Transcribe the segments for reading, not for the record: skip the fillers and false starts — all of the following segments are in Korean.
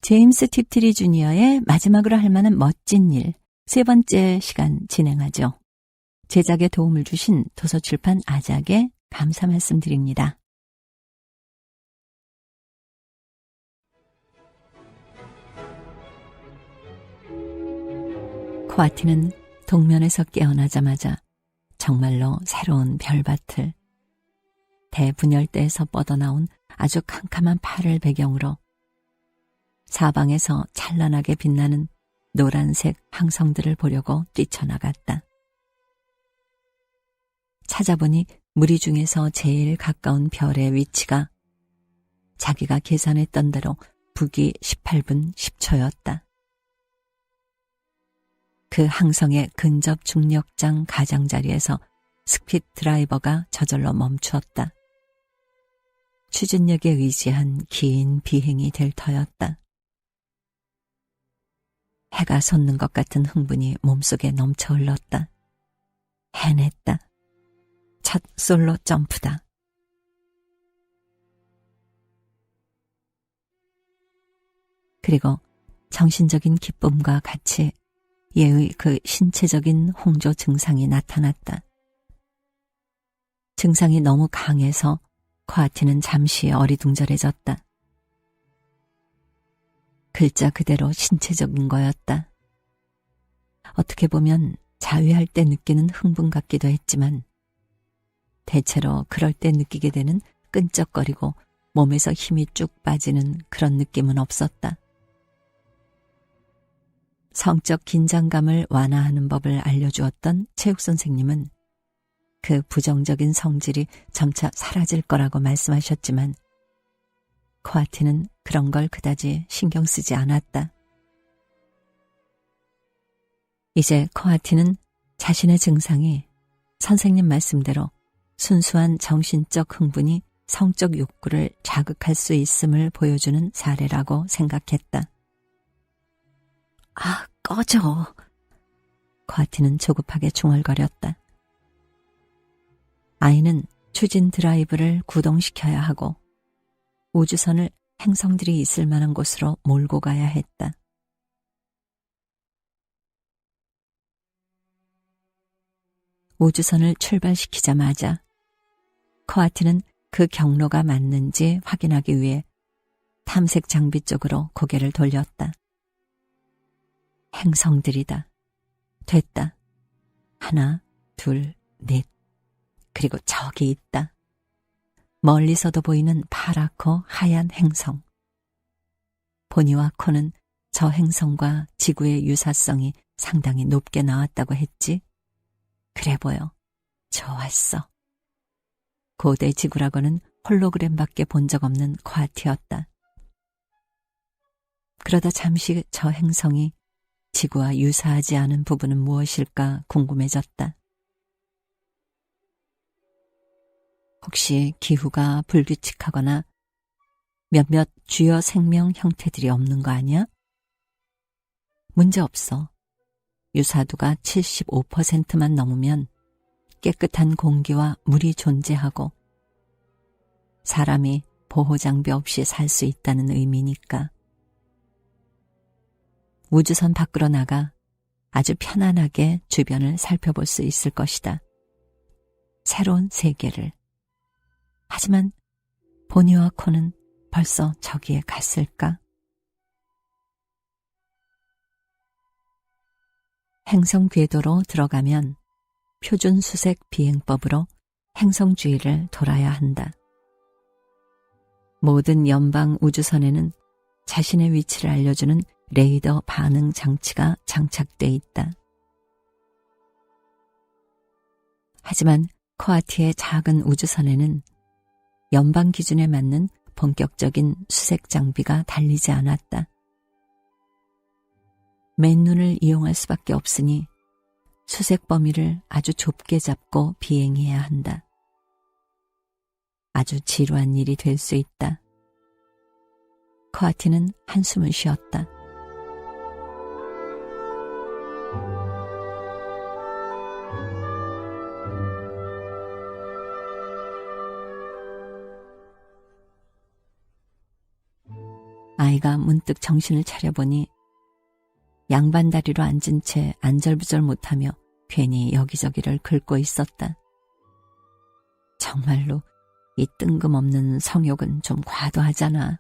제임스 팁트리 주니어의 마지막으로 할 만한 멋진 일, 세 번째 시간 진행하죠. 제작에 도움을 주신 도서출판 아작에 감사 말씀드립니다. 코아티는 동면에서 깨어나자마자 정말로 새로운 별밭을, 대분열대에서 뻗어나온 아주 캄캄한 팔을 배경으로 사방에서 찬란하게 빛나는 노란색 항성들을 보려고 뛰쳐나갔다. 찾아보니 무리 중에서 제일 가까운 별의 위치가 자기가 계산했던 대로 북위 18분 10초였다. 그 항성의 근접 중력장 가장자리에서 스핏 드라이버가 저절로 멈추었다. 추진력에 의지한 긴 비행이 될 터였다. 해가 솟는 것 같은 흥분이 몸속에 넘쳐 흘렀다. 해냈다. 첫 솔로 점프다. 그리고 정신적인 기쁨과 같이 예의 그 신체적인 홍조 증상이 나타났다. 증상이 너무 강해서 코아티는 잠시 어리둥절해졌다. 글자 그대로 신체적인 거였다. 어떻게 보면 자위할 때 느끼는 흥분 같기도 했지만 대체로 그럴 때 느끼게 되는 끈적거리고 몸에서 힘이 쭉 빠지는 그런 느낌은 없었다. 성적 긴장감을 완화하는 법을 알려주었던 체육 선생님은 그 부정적인 성질이 점차 사라질 거라고 말씀하셨지만 코아티는 그런 걸 그다지 신경 쓰지 않았다. 이제 코아티는 자신의 증상이 선생님 말씀대로 순수한 정신적 흥분이 성적 욕구를 자극할 수 있음을 보여주는 사례라고 생각했다. 아, 꺼져. 코아티는 조급하게 중얼거렸다. 아이는 추진 드라이브를 구동시켜야 하고 우주선을 행성들이 있을 만한 곳으로 몰고 가야 했다. 우주선을 출발시키자마자 코아티는 그 경로가 맞는지 확인하기 위해 탐색 장비 쪽으로 고개를 돌렸다. 행성들이다. 됐다. 하나, 둘, 넷. 그리고 저기 있다. 멀리서도 보이는 파랗고 하얀 행성. 보니와 코는 저 행성과 지구의 유사성이 상당히 높게 나왔다고 했지. 그래 보여. 좋았어. 고대 지구라고는 홀로그램밖에 본 적 없는 코아티였다. 그러다 잠시 저 행성이 지구와 유사하지 않은 부분은 무엇일까 궁금해졌다. 혹시 기후가 불규칙하거나 몇몇 주요 생명 형태들이 없는 거 아니야? 문제 없어. 유사도가 75%만 넘으면 깨끗한 공기와 물이 존재하고 사람이 보호장비 없이 살 수 있다는 의미니까. 우주선 밖으로 나가 아주 편안하게 주변을 살펴볼 수 있을 것이다. 새로운 세계를. 하지만 보니와 코는 벌써 저기에 갔을까? 행성 궤도로 들어가면 표준 수색 비행법으로 행성 주위를 돌아야 한다. 모든 연방 우주선에는 자신의 위치를 알려주는 레이더 반응 장치가 장착돼 있다. 하지만 코아티의 작은 우주선에는 연방 기준에 맞는 본격적인 수색 장비가 달리지 않았다. 맨눈을 이용할 수밖에 없으니 수색 범위를 아주 좁게 잡고 비행해야 한다. 아주 지루한 일이 될 수 있다. 코아티는 한숨을 쉬었다. 아이가 문득 문득 정신을 차려보니 양반다리로 앉은 채 안절부절 못하며 괜히 여기저기를 긁고 있었다. 정말로 이 뜬금없는 성욕은 좀 과도하잖아.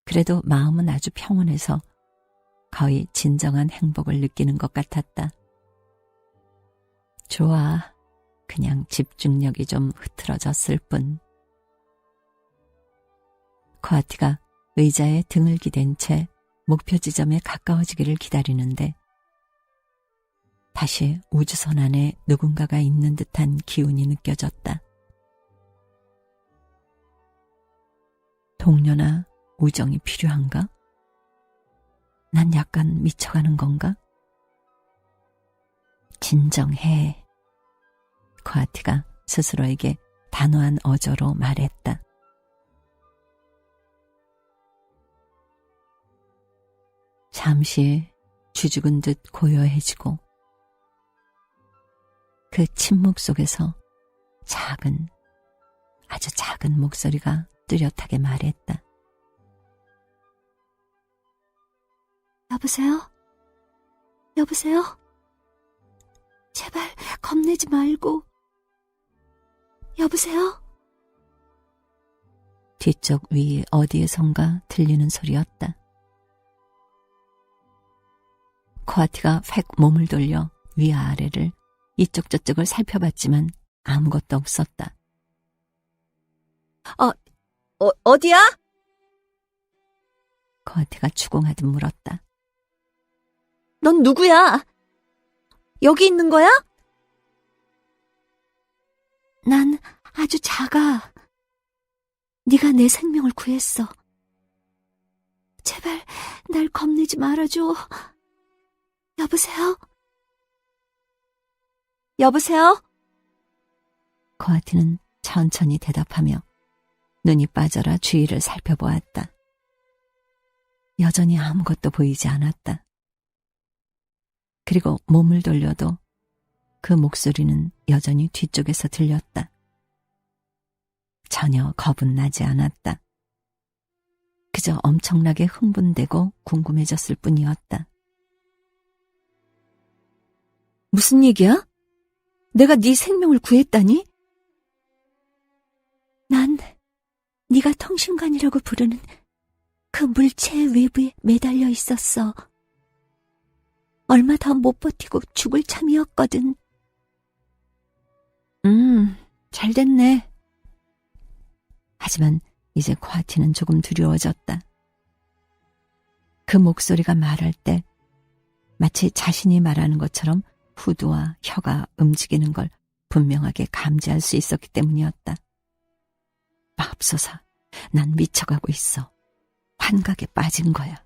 그래도 마음은 아주 평온해서 거의 진정한 행복을 느끼는 것 같았다. 좋아. 그냥 집중력이 좀 흐트러졌을 뿐. 코아티가 의자에 등을 기댄 채 목표 지점에 가까워지기를 기다리는데 다시 우주선 안에 누군가가 있는 듯한 기운이 느껴졌다. 동료나 우정이 필요한가? 난 약간 미쳐가는 건가? 진정해. 코아티가 스스로에게 단호한 어조로 말했다. 잠시 쥐죽은 듯 고요해지고 그 침묵 속에서 작은, 아주 작은 목소리가 뚜렷하게 말했다. 여보세요? 여보세요? 제발 겁내지 말고. 여보세요? 뒤쪽 위 어디에선가 들리는 소리였다. 코아티가 획 몸을 돌려 위아래를 이쪽 저쪽을 살펴봤지만 아무것도 없었다. 어디야? 코아티가 추궁하듯 물었다. 넌 누구야? 여기 있는 거야? 난 아주 작아. 네가 내 생명을 구했어. 제발 날 겁내지 말아줘. 여보세요? 여보세요? 코아티는 천천히 대답하며 눈이 빠져라 주위를 살펴보았다. 여전히 아무것도 보이지 않았다. 그리고 몸을 돌려도 그 목소리는 여전히 뒤쪽에서 들렸다. 전혀 겁은 나지 않았다. 그저 엄청나게 흥분되고 궁금해졌을 뿐이었다. 무슨 얘기야? 내가 네 생명을 구했다니? 난 네가 통신관이라고 부르는 그 물체의 외부에 매달려 있었어. 얼마 더 못 버티고 죽을 참이었거든. 잘 됐네. 하지만 이제 코아티는 조금 두려워졌다. 그 목소리가 말할 때 마치 자신이 말하는 것처럼 후두와 혀가 움직이는 걸 분명하게 감지할 수 있었기 때문이었다. 맙소사, 난 미쳐가고 있어. 환각에 빠진 거야.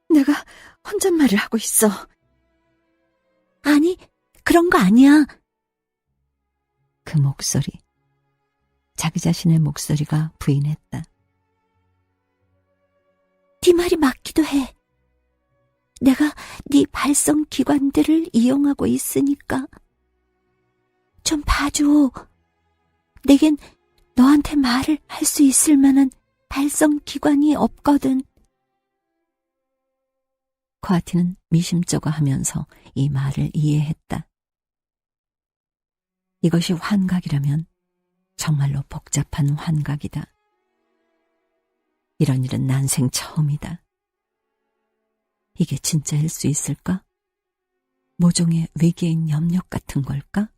내가 혼잣말을 하고 있어. 아니, 그런 거 아니야. 그 목소리, 자기 자신의 목소리가 부인했다. 네 말이 맞기도 해. 내가 네 발성 기관들을 이용하고 있으니까. 좀 봐줘. 내겐 너한테 말을 할 수 있을 만한 발성 기관이 없거든. 코아티는 미심쩍어 하면서 이 말을 이해했다. 이것이 환각이라면 정말로 복잡한 환각이다. 이런 일은 난생 처음이다. 이게 진짜일 수 있을까? 모종의 외계인 염력 같은 걸까?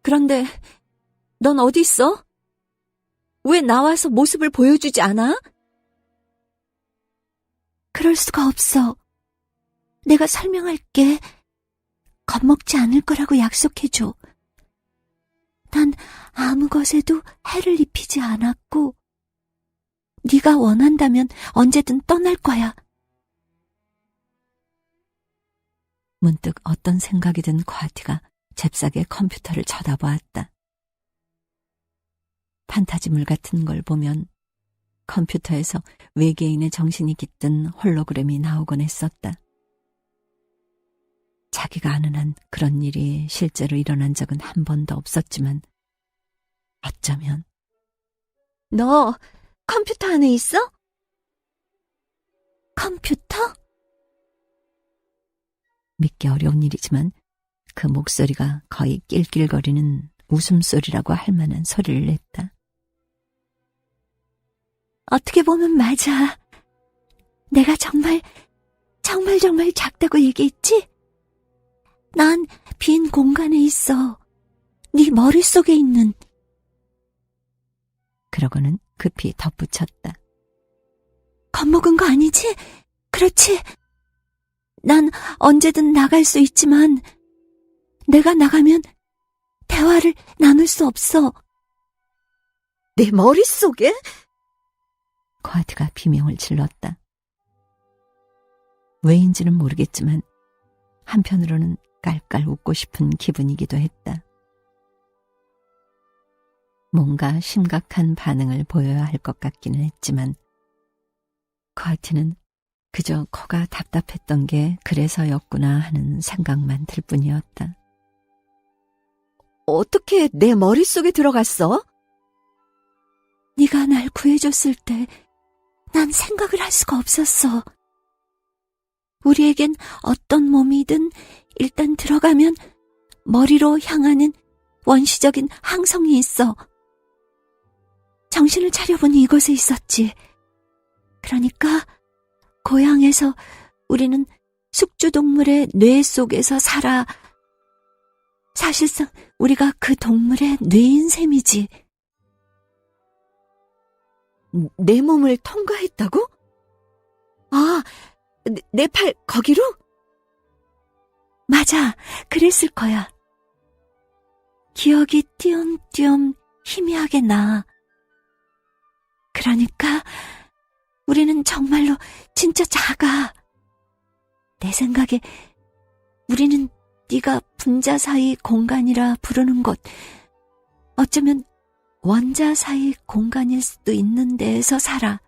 그런데 넌 어디 있어? 왜 나와서 모습을 보여주지 않아? 그럴 수가 없어. 내가 설명할게. 겁먹지 않을 거라고 약속해줘. 난 아무 것에도 해를 입히지 않았고 네가 원한다면 언제든 떠날 거야. 문득 어떤 생각이 든 코아티가 잽싸게 컴퓨터를 쳐다보았다. 판타지물 같은 걸 보면 컴퓨터에서 외계인의 정신이 깃든 홀로그램이 나오곤 했었다. 자기가 아는 한 그런 일이 실제로 일어난 적은 한 번도 없었지만 어쩌면 너 컴퓨터 안에 있어? 컴퓨터? 믿기 어려운 일이지만 그 목소리가 거의 낄낄거리는 웃음소리라고 할 만한 소리를 냈다. 어떻게 보면 맞아. 내가 정말 작다고 얘기했지? 난 빈 공간에 있어. 네 머릿속에 있는. 그러고는 급히 덧붙였다. 겁먹은 거 아니지? 그렇지. 난 언제든 나갈 수 있지만 내가 나가면 대화를 나눌 수 없어. 내 머릿속에? 코아트가 비명을 질렀다. 왜인지는 모르겠지만 한편으로는 깔깔 웃고 싶은 기분이기도 했다. 뭔가 심각한 반응을 보여야 할 것 같기는 했지만 코아트는 그저 코가 답답했던 게 그래서였구나 하는 생각만 들 뿐이었다. 어떻게 내 머릿속에 들어갔어? 네가 날 구해줬을 때 난 생각을 할 수가 없었어. 우리에겐 어떤 몸이든 일단 들어가면 머리로 향하는 원시적인 항성이 있어. 정신을 차려보니 이곳에 있었지. 그러니까 고향에서 우리는 숙주동물의 뇌 속에서 살아. 사실상 우리가 그 동물의 뇌인 셈이지. 내 몸을 통과했다고? 아, 내 팔 거기로? 맞아, 그랬을 거야. 기억이 띄엄띄엄 희미하게 나. 그러니까 우리는 정말로 진짜 작아. 내 생각에 우리는 네가 분자 사이 공간이라 부르는 곳, 어쩌면 원자 사이 공간일 수도 있는 데에서 살아.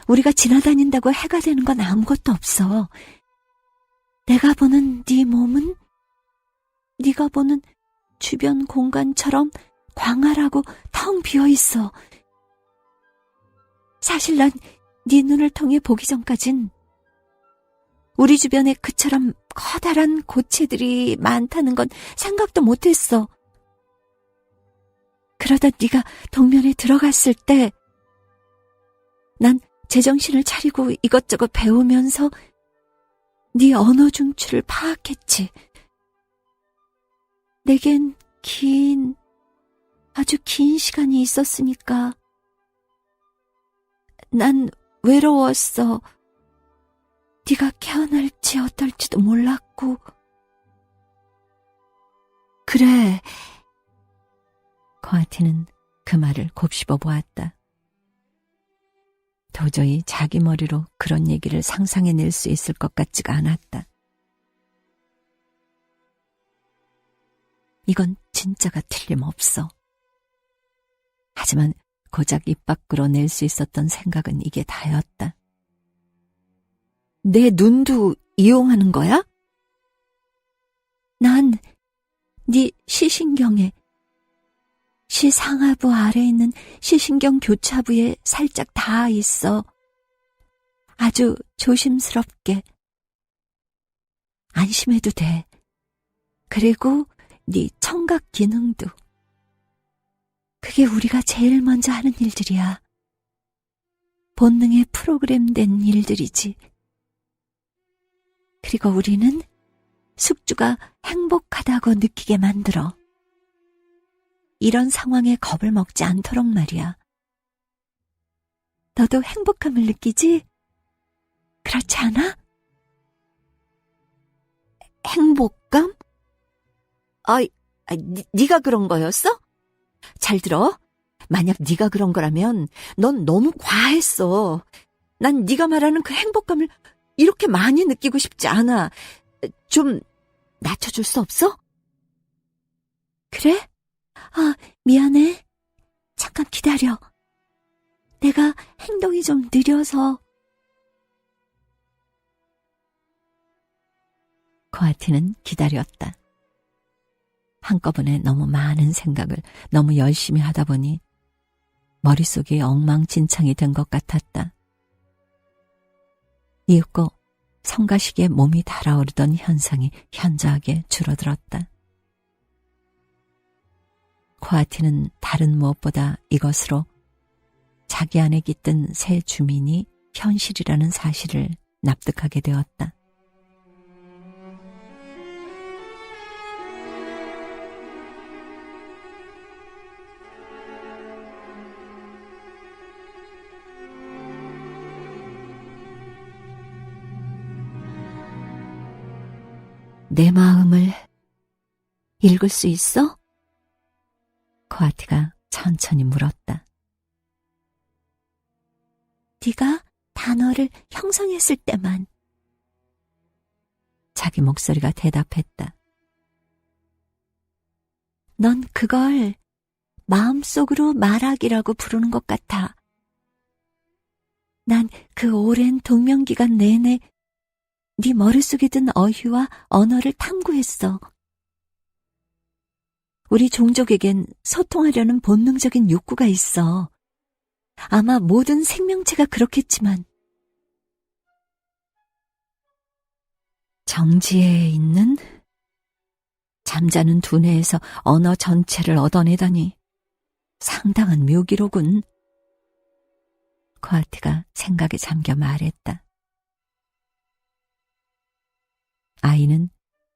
우리가 지나다닌다고 해가 되는 건 아무것도 없어. 내가 보는 네 몸은 네가 보는 주변 공간처럼 광활하고 텅 비어있어. 사실 난 네 눈을 통해 보기 전까진 우리 주변에 그처럼 커다란 고체들이 많다는 건 생각도 못했어. 그러다 네가 동면에 들어갔을 때 난 제정신을 차리고 이것저것 배우면서 네 언어 중추를 파악했지. 내겐 아주 긴 시간이 있었으니까 난 외로웠어. 네가 깨어날지 어떨지도 몰랐고. 그래. 코아트는 그 말을 곱씹어 보았다. 도저히 자기 머리로 그런 얘기를 상상해낼 수 있을 것 같지가 않았다. 이건 진짜가 틀림없어. 하지만 고작 입 밖으로 낼 수 있었던 생각은 이게 다였다. 내 눈도 이용하는 거야? 난 네 시신경에, 시상하부 아래에 있는 시신경 교차부에 살짝 닿아 있어. 아주 조심스럽게. 안심해도 돼. 그리고 네 청각 기능도. 그게 우리가 제일 먼저 하는 일들이야. 본능에 프로그램된 일들이지. 그리고 우리는 숙주가 행복하다고 느끼게 만들어. 이런 상황에 겁을 먹지 않도록 말이야. 너도 행복함을 느끼지? 그렇지 않아? 행복감? 네가 그런 거였어? 잘 들어. 만약 네가 그런 거라면 넌 너무 과했어. 난 네가 말하는 그 행복감을 이렇게 많이 느끼고 싶지 않아. 좀 낮춰줄 수 없어? 그래? 미안해. 잠깐 기다려. 내가 행동이 좀 느려서. 코아트는 기다렸다. 한꺼번에 너무 많은 생각을 너무 열심히 하다 보니 머릿속이 엉망진창이 된 것 같았다. 이윽고 성가시기에 몸이 달아오르던 현상이 현저하게 줄어들었다. 코아티는 다른 무엇보다 이것으로 자기 안에 깃든 새 주민이 현실이라는 사실을 납득하게 되었다. 내 마음을 읽을 수 있어? 코아티가 천천히 물었다. 네가 단어를 형성했을 때만. 자기 목소리가 대답했다. 넌 그걸 마음속으로 말하기라고 부르는 것 같아. 난 그 오랜 동명기간 내내 네 머릿속에 든 어휘와 언어를 탐구했어. 우리 종족에겐 소통하려는 본능적인 욕구가 있어. 아마 모든 생명체가 그렇겠지만 정지에 있는 잠자는 두뇌에서 언어 전체를 얻어내다니 상당한 묘기로군. 코아티가 생각에 잠겨 말했다. 아이는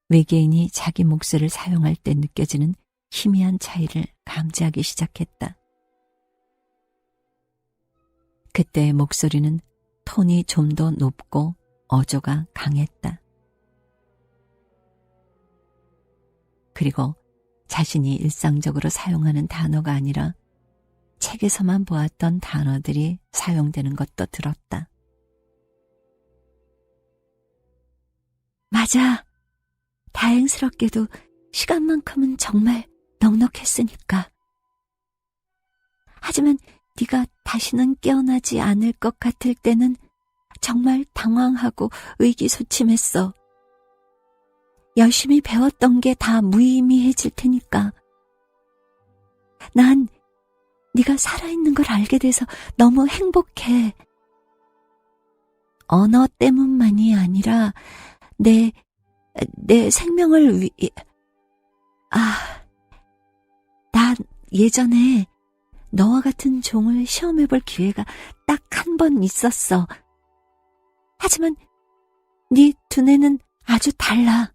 외계인이 자기 목소리를 사용할 때 느껴지는 희미한 차이를 감지하기 시작했다. 그때의 목소리는 톤이 좀 더 높고 어조가 강했다. 그리고 자신이 일상적으로 사용하는 단어가 아니라 책에서만 보았던 단어들이 사용되는 것도 들었다. 맞아. 다행스럽게도 시간만큼은 정말 넉넉했으니까. 하지만 네가 다시는 깨어나지 않을 것 같을 때는 정말 당황하고 의기소침했어. 열심히 배웠던 게 다 무의미해질 테니까. 난 네가 살아있는 걸 알게 돼서 너무 행복해. 언어 때문만이 아니라 내 생명을 나 예전에 너와 같은 종을 시험해볼 기회가 딱 한 번 있었어. 하지만 네 두뇌는 아주 달라.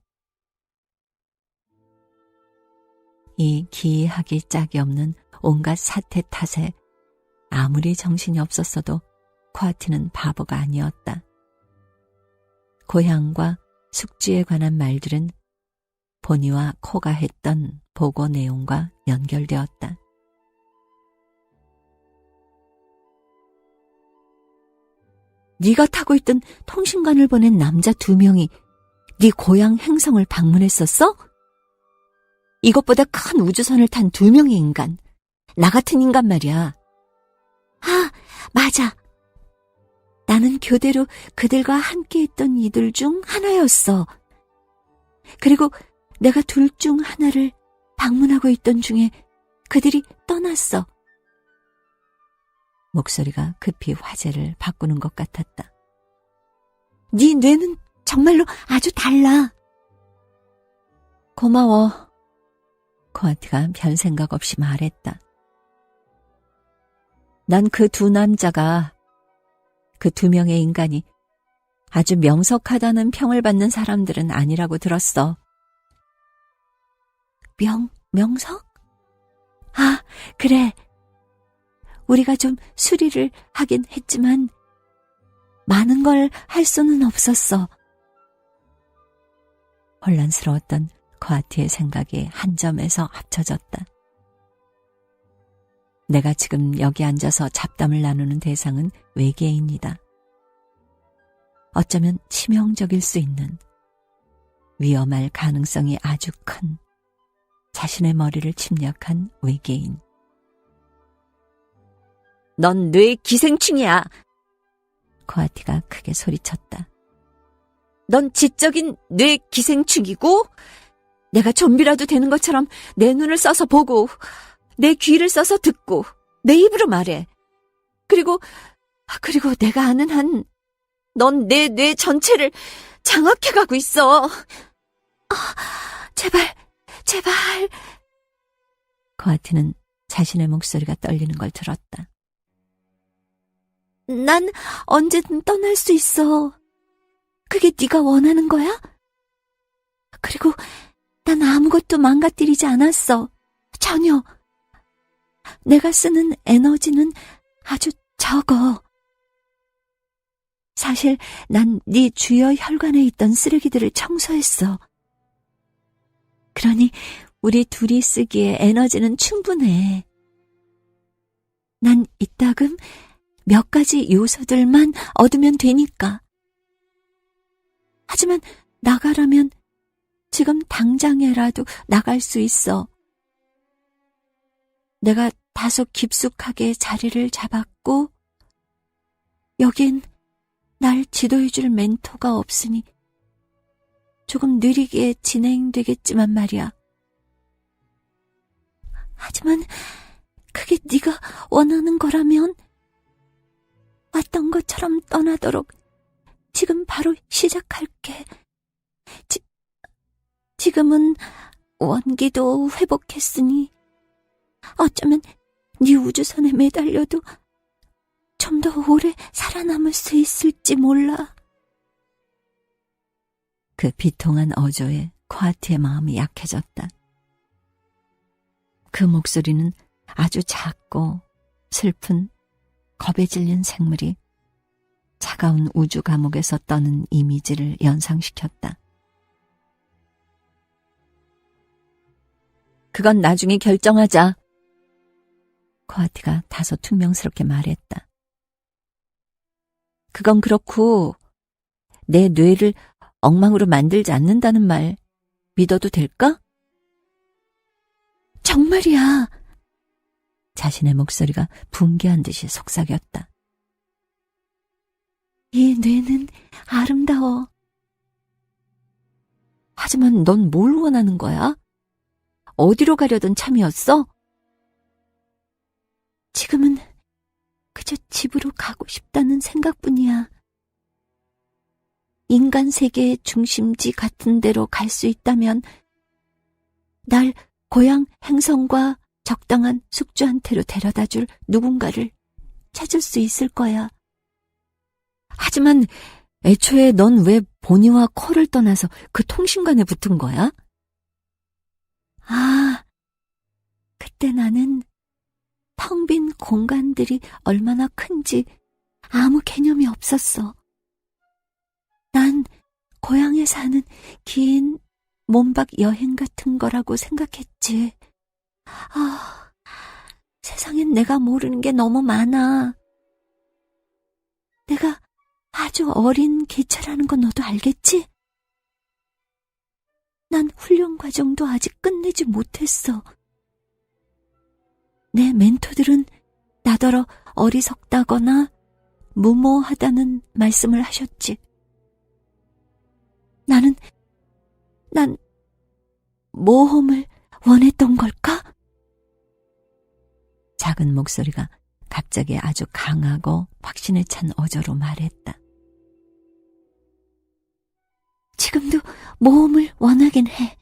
이 기이하기 짝이 없는 온갖 사태 탓에 아무리 정신이 없었어도 코아티는 바보가 아니었다. 고향과 숙지에 관한 말들은 보니와 코가 했던 보고 내용과 연결되었다. 네가 타고 있던 통신관을 보낸 남자 2명이 네 고향 행성을 방문했었어? 이것보다 큰 우주선을 탄 2명의 인간. 나 같은 인간 말이야. 아, 맞아. 나는 교대로 그들과 함께 있던 이들 중 하나였어. 그리고 내가 둘 중 하나를 방문하고 있던 중에 그들이 떠났어. 목소리가 급히 화제를 바꾸는 것 같았다. 네 뇌는 정말로 아주 달라. 고마워. 코아티가 별 생각 없이 말했다. 난 그 2 남자가, 그 2명의 인간이 아주 명석하다는 평을 받는 사람들은 아니라고 들었어. 명석? 아, 그래. 우리가 좀 수리를 하긴 했지만 많은 걸 할 수는 없었어. 혼란스러웠던 코아티의 생각이 한 점에서 합쳐졌다. 내가 지금 여기 앉아서 잡담을 나누는 대상은 외계인이다. 어쩌면 치명적일 수 있는, 위험할 가능성이 아주 큰 자신의 머리를 침략한 외계인. 넌 뇌 기생충이야. 코아티가 크게 소리쳤다. 넌 지적인 뇌 기생충이고, 내가 좀비라도 되는 것처럼 내 눈을 써서 보고, 내 귀를 써서 듣고, 내 입으로 말해. 그리고 내가 아는 한 넌 내 뇌 전체를 장악해가고 있어. 제발. 코아티는 자신의 목소리가 떨리는 걸 들었다. 난 언제든 떠날 수 있어. 그게 네가 원하는 거야? 그리고 난 아무것도 망가뜨리지 않았어. 전혀. 내가 쓰는 에너지는 아주 적어. 사실 난 네 주요 혈관에 있던 쓰레기들을 청소했어. 그러니 우리 둘이 쓰기에 에너지는 충분해. 난 이따금 몇 가지 요소들만 얻으면 되니까. 하지만 나가라면 지금 당장에라도 나갈 수 있어. 내가 다소 깊숙하게 자리를 잡았고 여긴 날 지도해줄 멘토가 없으니 조금 느리게 진행되겠지만 말이야. 하지만 그게 네가 원하는 거라면 왔던 것처럼 떠나도록 지금 바로 시작할게. 지금은 원기도 회복했으니 어쩌면 네 우주선에 매달려도 좀 더 오래 살아남을 수 있을지 몰라. 그 비통한 어조에 코아티의 마음이 약해졌다. 그 목소리는 아주 작고 슬픈 겁에 질린 생물이 차가운 우주 감옥에서 떠는 이미지를 연상시켰다. 그건 나중에 결정하자. 코아티가 다소 퉁명스럽게 말했다. 그건 그렇고 내 뇌를 엉망으로 만들지 않는다는 말 믿어도 될까? 정말이야. 자신의 목소리가 붕괴한 듯이 속삭였다. 이 뇌는 아름다워. 하지만 넌 뭘 원하는 거야? 어디로 가려던 참이었어? 지금은 그저 집으로 가고 싶다는 생각뿐이야. 인간 세계의 중심지 같은 데로 갈 수 있다면 날 고향 행성과 적당한 숙주한테로 데려다줄 누군가를 찾을 수 있을 거야. 하지만 애초에 넌 왜 보니와 콜을 떠나서 그 통신관에 붙은 거야? 그때 나는 텅 빈 공간들이 얼마나 큰지 아무 개념이 없었어. 난 고향에 사는 긴 몸박 여행 같은 거라고 생각했지. 세상엔 내가 모르는 게 너무 많아. 내가 아주 어린 개체라는 건 너도 알겠지? 난 훈련 과정도 아직 끝내지 못했어. 내 멘토들은 나더러 어리석다거나 무모하다는 말씀을 하셨지. 난 모험을 원했던 걸까? 작은 목소리가 갑자기 아주 강하고 확신에 찬 어조로 말했다. 지금도 모험을 원하긴 해.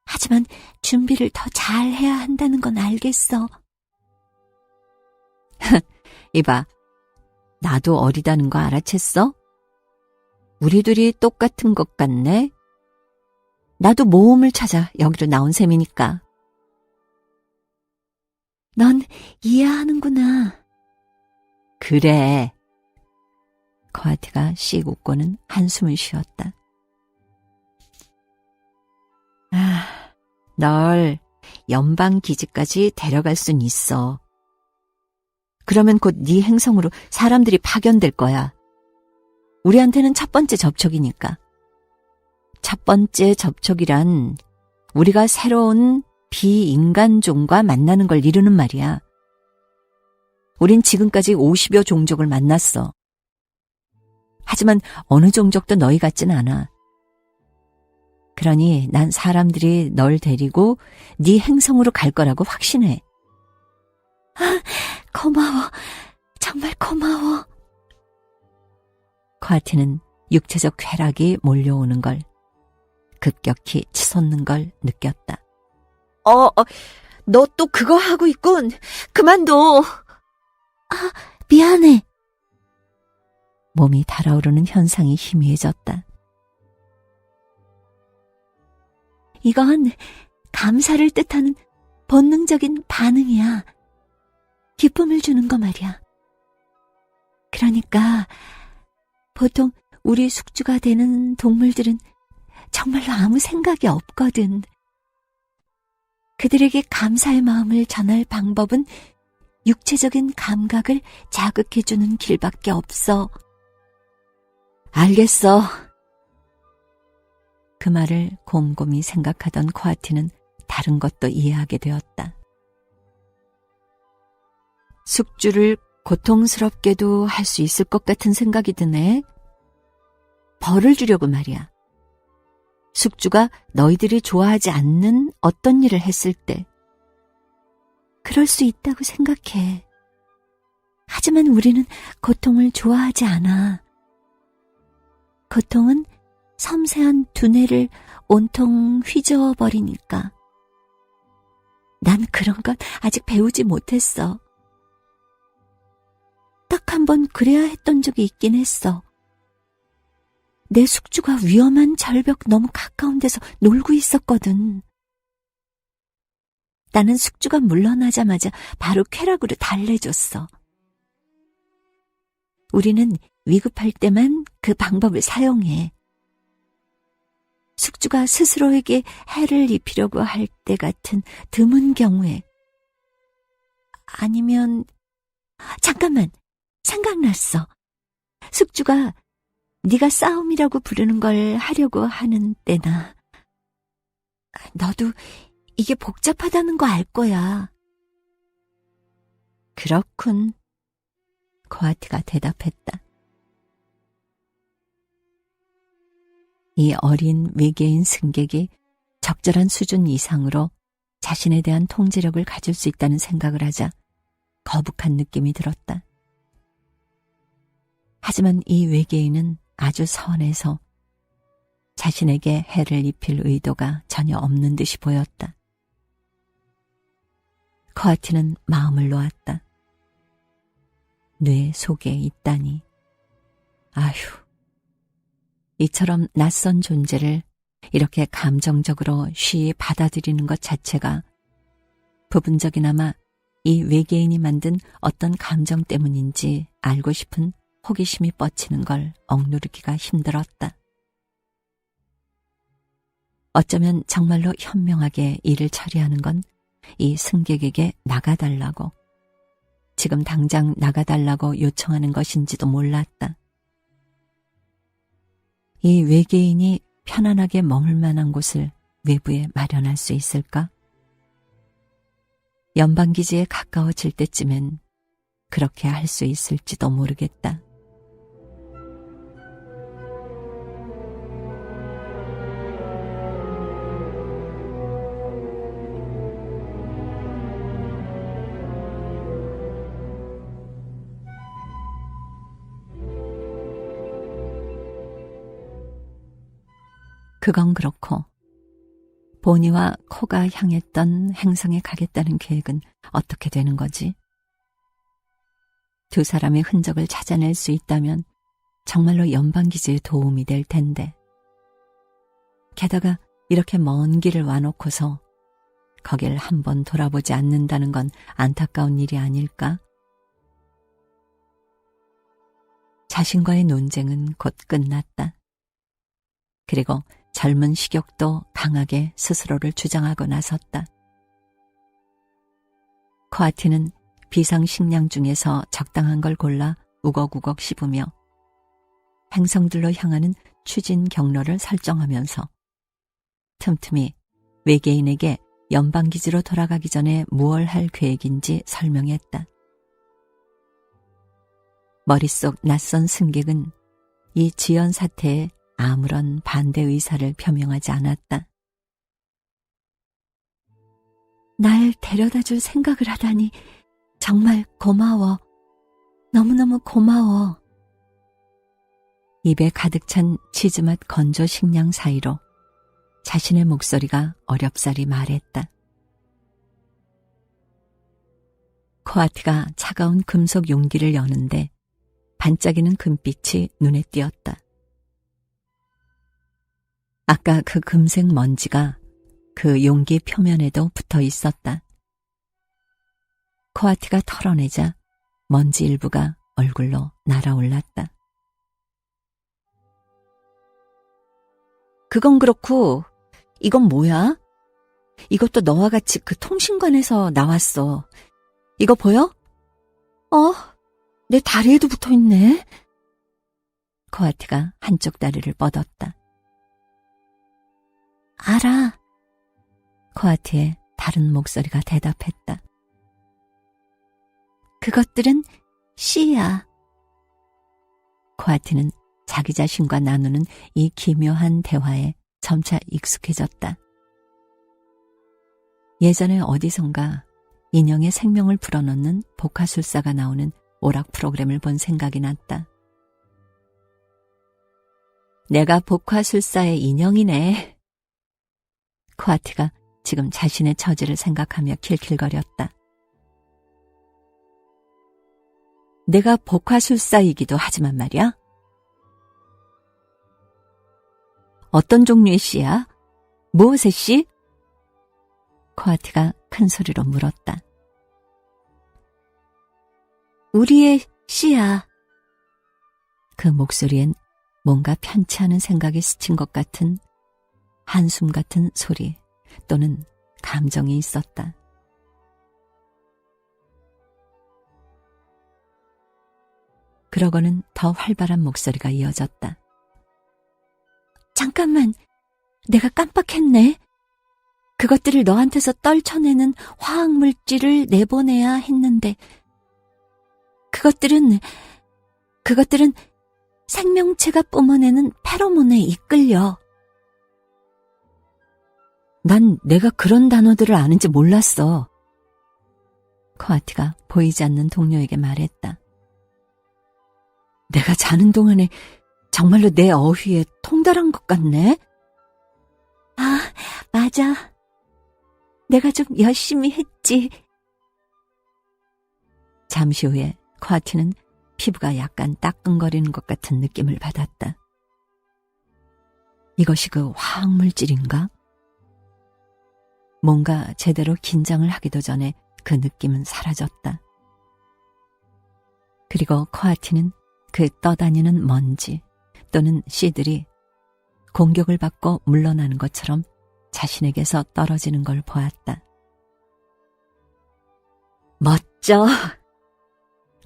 하지만 준비를 더 잘해야 한다는 건 알겠어. 이봐, 나도 어리다는 거 알아챘어? 우리 둘이 똑같은 것 같네. 나도 모험을 찾아 여기로 나온 셈이니까. 넌 이해하는구나. 그래. 코아티가 씩 웃고는 한숨을 쉬었다. 널 연방기지까지 데려갈 순 있어. 그러면 곧 네 행성으로 사람들이 파견될 거야. 우리한테는 첫 번째 접촉이니까. 첫 번째 접촉이란 우리가 새로운 비인간종과 만나는 걸 이루는 말이야. 우린 지금까지 50여 종족을 만났어. 하지만 어느 종족도 너희 같진 않아. 그러니 난 사람들이 널 데리고 네 행성으로 갈 거라고 확신해. 고마워. 정말 고마워. 코아티는 육체적 쾌락이 몰려오는 걸, 급격히 치솟는 걸 느꼈다. 너 또 그거 하고 있군. 그만둬. 미안해. 몸이 달아오르는 현상이 희미해졌다. 이건 감사를 뜻하는 본능적인 반응이야. 기쁨을 주는 거 말이야. 그러니까 보통 우리 숙주가 되는 동물들은 정말로 아무 생각이 없거든. 그들에게 감사의 마음을 전할 방법은 육체적인 감각을 자극해주는 길밖에 없어. 알겠어. 그 말을 곰곰이 생각하던 코아티는 다른 것도 이해하게 되었다. 숙주를 고통스럽게도 할 수 있을 것 같은 생각이 드네. 벌을 주려고 말이야. 숙주가 너희들이 좋아하지 않는 어떤 일을 했을 때. 그럴 수 있다고 생각해. 하지만 우리는 고통을 좋아하지 않아. 고통은 섬세한 두뇌를 온통 휘저어버리니까. 난 그런 건 아직 배우지 못했어. 딱 한 번 그래야 했던 적이 있긴 했어. 내 숙주가 위험한 절벽 너무 가까운 데서 놀고 있었거든. 나는 숙주가 물러나자마자 바로 쾌락으로 달래줬어. 우리는 위급할 때만 그 방법을 사용해. 숙주가 스스로에게 해를 입히려고 할 때 같은 드문 경우에. 아니면 잠깐만, 생각났어. 숙주가 네가 싸움이라고 부르는 걸 하려고 하는 때나. 너도 이게 복잡하다는 거 알 거야. 그렇군. 코아티가 대답했다. 이 어린 외계인 승객이 적절한 수준 이상으로 자신에 대한 통제력을 가질 수 있다는 생각을 하자 거북한 느낌이 들었다. 하지만 이 외계인은 아주 선해서 자신에게 해를 입힐 의도가 전혀 없는 듯이 보였다. 코아티는 마음을 놓았다. 뇌 속에 있다니. 아휴, 이처럼 낯선 존재를 이렇게 감정적으로 쉬이 받아들이는 것 자체가 부분적이나마 이 외계인이 만든 어떤 감정 때문인지 알고 싶은 호기심이 뻗치는 걸 억누르기가 힘들었다. 어쩌면 정말로 현명하게 일을 처리하는 건 이 승객에게 나가달라고, 지금 당장 나가달라고 요청하는 것인지도 몰랐다. 이 외계인이 편안하게 머물 만한 곳을 외부에 마련할 수 있을까? 연방기지에 가까워질 때쯤엔 그렇게 할 수 있을지도 모르겠다. 그건 그렇고 보니와 코가 향했던 행성에 가겠다는 계획은 어떻게 되는 거지? 두 사람의 흔적을 찾아낼 수 있다면 정말로 연방기지에 도움이 될 텐데. 게다가 이렇게 먼 길을 와놓고서 거길 한번 돌아보지 않는다는 건 안타까운 일이 아닐까? 자신과의 논쟁은 곧 끝났다. 그리고 젊은 식욕도 강하게 스스로를 주장하고 나섰다. 코아티는 비상식량 중에서 적당한 걸 골라 우걱우걱 씹으며 행성들로 향하는 추진 경로를 설정하면서 틈틈이 외계인에게 연방기지로 돌아가기 전에 무얼 할 계획인지 설명했다. 머릿속 낯선 승객은 이 지연 사태에 아무런 반대 의사를 표명하지 않았다. 날 데려다 줄 생각을 하다니 정말 고마워. 너무너무 고마워. 입에 가득 찬 치즈맛 건조 식량 사이로 자신의 목소리가 어렵사리 말했다. 코아티가 차가운 금속 용기를 여는데 반짝이는 금빛이 눈에 띄었다. 아까 그 금색 먼지가 그 용기 표면에도 붙어 있었다. 코아티가 털어내자 먼지 일부가 얼굴로 날아올랐다. 그건 그렇고 이건 뭐야? 이것도 너와 같이 그 통신관에서 나왔어. 이거 보여? 내 다리에도 붙어있네. 코아티가 한쪽 다리를 뻗었다. 알아. 코아티의 다른 목소리가 대답했다. 그것들은 씨야. 코아티는 자기 자신과 나누는 이 기묘한 대화에 점차 익숙해졌다. 예전에 어디선가 인형의 생명을 불어넣는 복화술사가 나오는 오락 프로그램을 본 생각이 났다. 내가 복화술사의 인형이네. 코아티가 지금 자신의 처지를 생각하며 킬킬거렸다. 내가 복화술사이기도 하지만 말이야. 어떤 종류의 씨야? 무엇의 씨? 코아티가 큰 소리로 물었다. 우리의 씨야. 그 목소리엔 뭔가 편치 않은 생각이 스친 것 같은 한숨 같은 소리 또는 감정이 있었다. 그러고는 더 활발한 목소리가 이어졌다. 잠깐만, 내가 깜빡했네. 그것들을 너한테서 떨쳐내는 화학물질을 내보내야 했는데 그것들은 생명체가 뿜어내는 페로몬에 이끌려. 난 내가 그런 단어들을 아는지 몰랐어. 코아티가 보이지 않는 동료에게 말했다. 내가 자는 동안에 정말로 내 어휘에 통달한 것 같네? 아, 맞아. 내가 좀 열심히 했지. 잠시 후에 코아티는 피부가 약간 따끔거리는 것 같은 느낌을 받았다. 이것이 그 화학물질인가? 뭔가 제대로 긴장을 하기도 전에 그 느낌은 사라졌다. 그리고 코아티는 그 떠다니는 먼지 또는 씨들이 공격을 받고 물러나는 것처럼 자신에게서 떨어지는 걸 보았다. 멋져!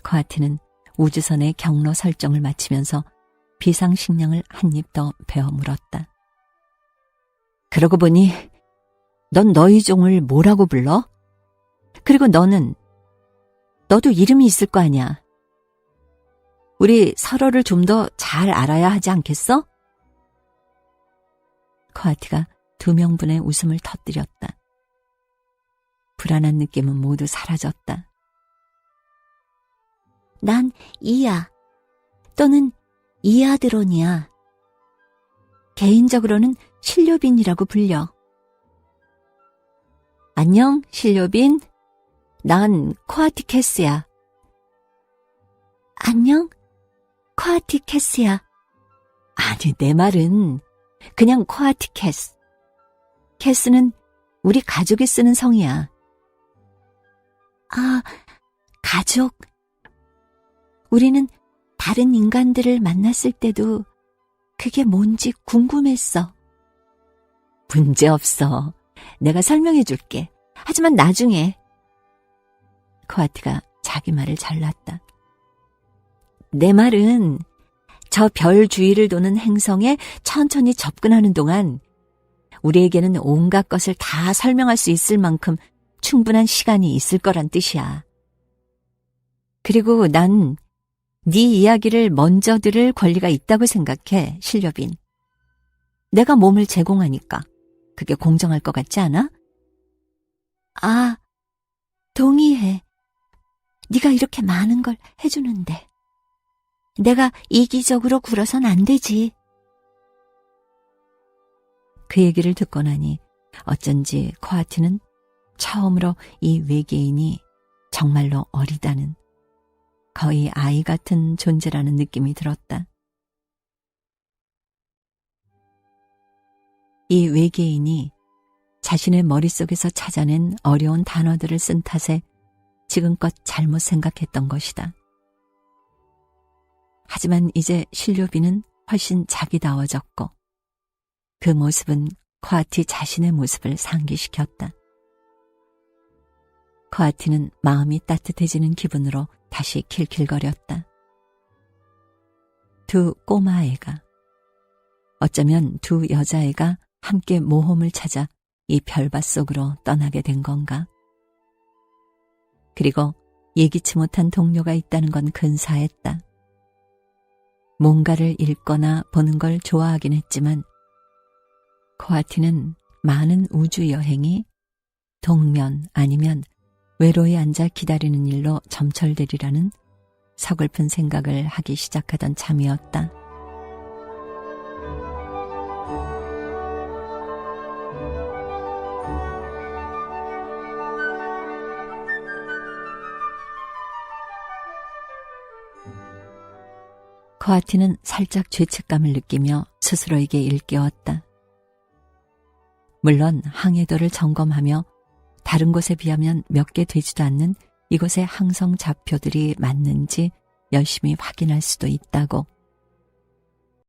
코아티는 우주선의 경로 설정을 마치면서 비상식량을 한 입 더 베어 물었다. 그러고 보니 넌 너희 종을 뭐라고 불러? 그리고 너도 이름이 있을 거 아니야. 우리 서로를 좀 더 잘 알아야 하지 않겠어? 코아티가 2명분의 웃음을 터뜨렸다. 불안한 느낌은 모두 사라졌다. 난 이야 또는 이아드론이야. 개인적으로는 실료빈이라고 불려. 안녕, 실료빈. 난 코아티캐스야. 안녕, 코아티캐스야. 아니, 내 말은 그냥 코아티캐스. 캐스는 우리 가족이 쓰는 성이야. 아, 가족. 우리는 다른 인간들을 만났을 때도 그게 뭔지 궁금했어. 문제없어. 내가 설명해 줄게. 하지만 나중에. 코아티가 자기 말을 잘랐다. 내 말은 저 별 주위를 도는 행성에 천천히 접근하는 동안 우리에게는 온갖 것을 다 설명할 수 있을 만큼 충분한 시간이 있을 거란 뜻이야. 그리고 난 네 이야기를 먼저 들을 권리가 있다고 생각해, 실료빈. 내가 몸을 제공하니까 그게 공정할 것 같지 않아? 아, 동의해. 네가 이렇게 많은 걸 해주는데 내가 이기적으로 굴어선 안 되지. 그 얘기를 듣고 나니 어쩐지 코아티는 처음으로 이 외계인이 정말로 어리다는, 거의 아이 같은 존재라는 느낌이 들었다. 이 외계인이 자신의 머릿속에서 찾아낸 어려운 단어들을 쓴 탓에 지금껏 잘못 생각했던 것이다. 하지만 이제 신료비는 훨씬 자기다워졌고 그 모습은 코아티 자신의 모습을 상기시켰다. 코아티는 마음이 따뜻해지는 기분으로 다시 킬킬거렸다. 두 꼬마애가, 어쩌면 두 여자애가 함께 모험을 찾아 이 별밭 속으로 떠나게 된 건가? 그리고 예기치 못한 동료가 있다는 건 근사했다. 뭔가를 읽거나 보는 걸 좋아하긴 했지만 코아티는 많은 우주 여행이 동면 아니면 외로이 앉아 기다리는 일로 점철되리라는 서글픈 생각을 하기 시작하던 참이었다. 코아티는 살짝 죄책감을 느끼며 스스로에게 일깨웠다. 물론 항해도를 점검하며 다른 곳에 비하면 몇 개 되지도 않는 이곳의 항성 좌표들이 맞는지 열심히 확인할 수도 있다고.